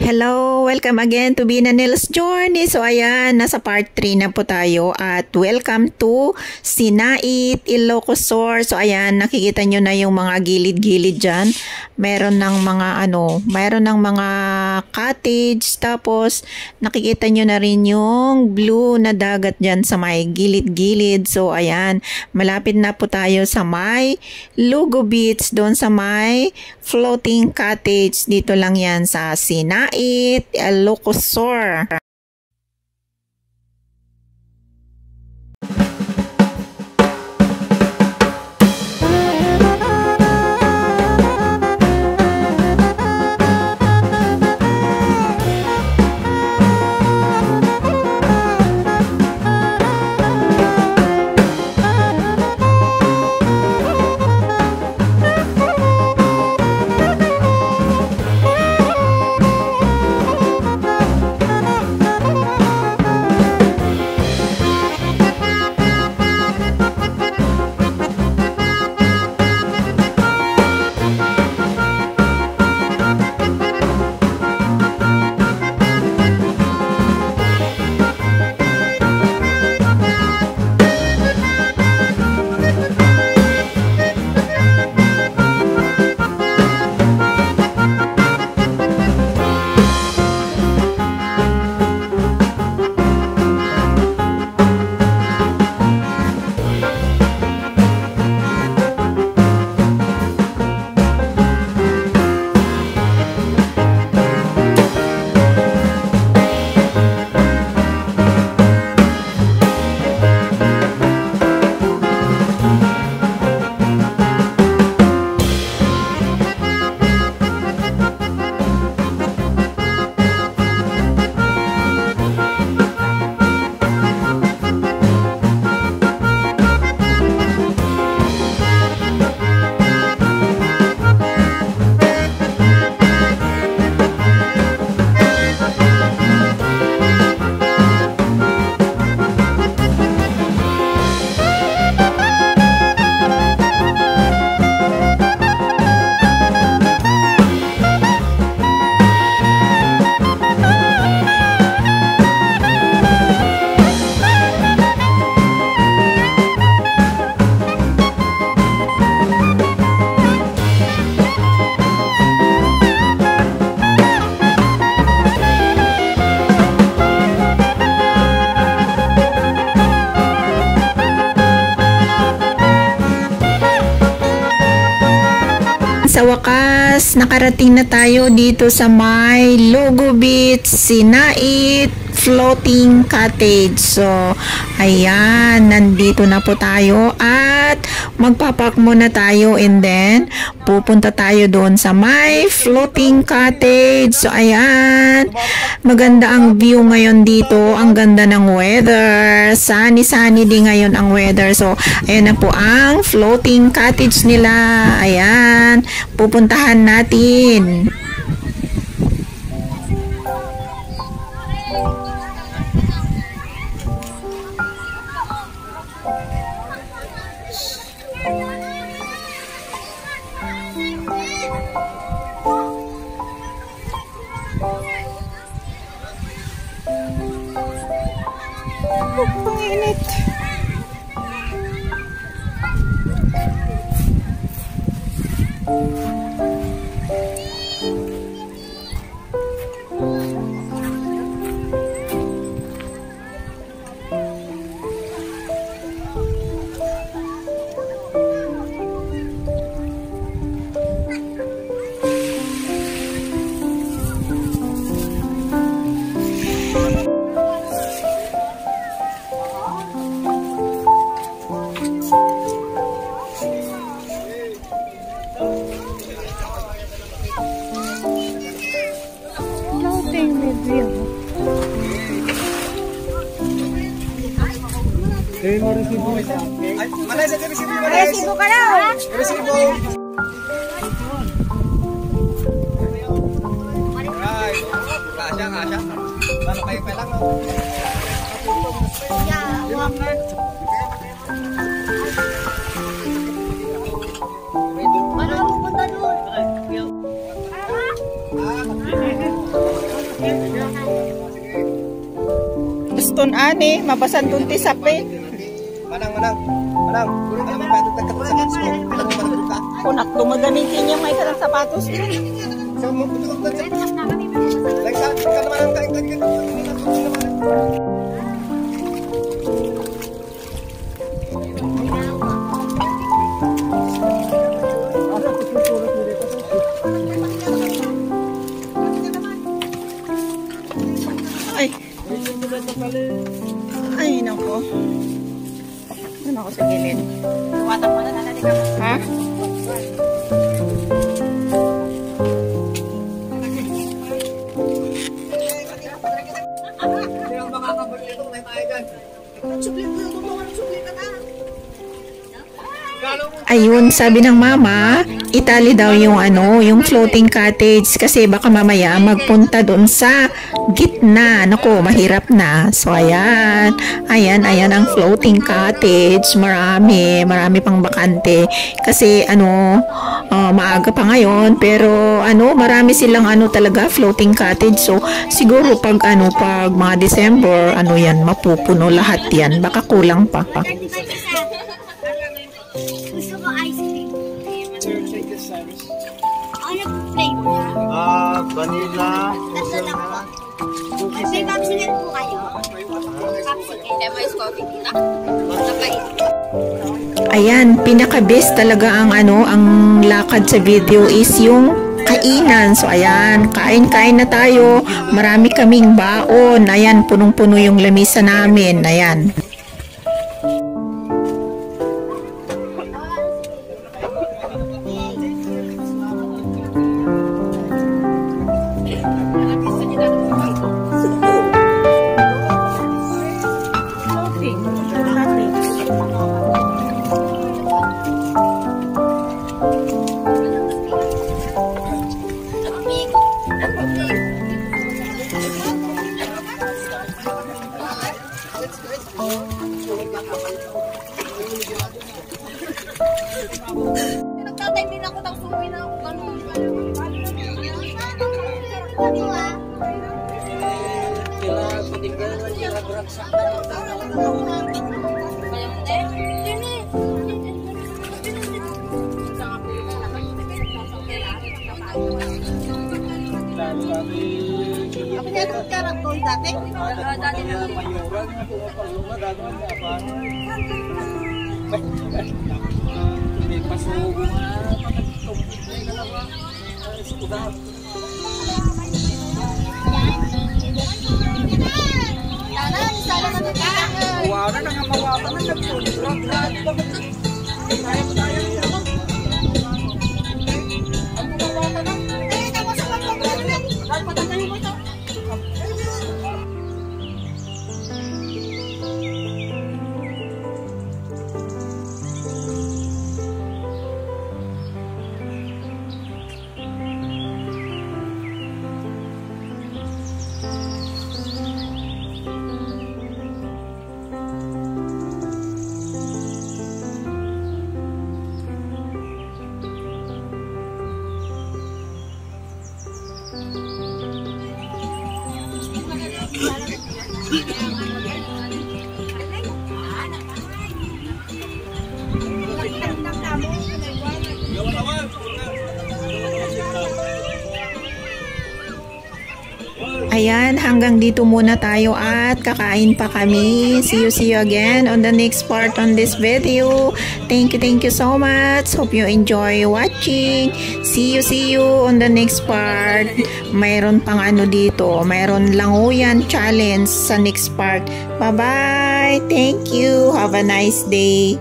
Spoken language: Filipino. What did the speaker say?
Hello! Welcome again to Bina Nels Journey. So ayan, nasa part 3 na po tayo at welcome to Sinait, Ilocosur. So ayan, nakikita nyo na yung mga gilid-gilid dyan. Meron ng mga cottage, tapos nakikita nyo na rin yung blue na dagat dyan sa may gilid-gilid. So ayan, malapit na po tayo sa may Lugo Beach, doon sa may floating cottage. Dito lang yan sa Sinait, Ilocosur. Sa wakas, nakarating na tayo dito sa may Lugo Beach, Sinait, floating cottage. So, ayan, nandito na po tayo at magpapark muna tayo and then pupunta tayo doon sa may floating cottage. So, ayan, maganda ang view ngayon dito. Ang ganda ng weather. Sunny din ngayon ang weather. So, ayan na po ang floating cottage nila. Ayan, pupuntahan natin. Ang init. Resibo ka daw. Resibo. Ay, kasya. Ano kayo pa lang? Ano pupunta doon? ton ani, mabasan ton ti sapin. Manang. Alam mo pa ito tagkatsakas mo. Alam mo manang ka. Kunak dumagamitin niya may kalang sapatos mo. So mo putok na sa. Nagsabi ka naman ang kain. Ay, nako. Ano ako sa gilid? Tuwatang mo na nanalig ako. Ha? Hindi ang makakabalik ito. May tayo dyan. Suplit ko yung gumawa ng suplit ka. Ayun, sabi ng mama, itali daw yung yung floating cottage kasi baka mamaya magpunta doon sa gitna. Naku, mahirap na. So ayan ang floating cottage. Marami pang bakante kasi maaga pa ngayon pero marami silang talaga floating cottage. So siguro pag mga December, yan mapupuno lahat yan. Baka kulang pa. Gusto ko ice cream. Ano flavor? Vanilla. Tatlo lang po. May popsicle po kayo? Popsicle. Mais coffee dito? Napait. Ayan, pinaka-best talaga ang lakad sa video is yung kainan. So ayan, kain na tayo. Marami kaming baon. Ayan, punong-puno yung lamisa namin. Ayan. Nagtatay din ako ng suwi na ako ganun. Apa niya itong karakol dati? Dati na Ayan, hanggang dito muna tayo at kakain pa kami. See you again on the next part on this video. Thank you so much. Hope you enjoy watching. See you on the next part. Mayroon pang dito. Mayroon langoyan challenge sa next part. Bye-bye. Thank you. Have a nice day.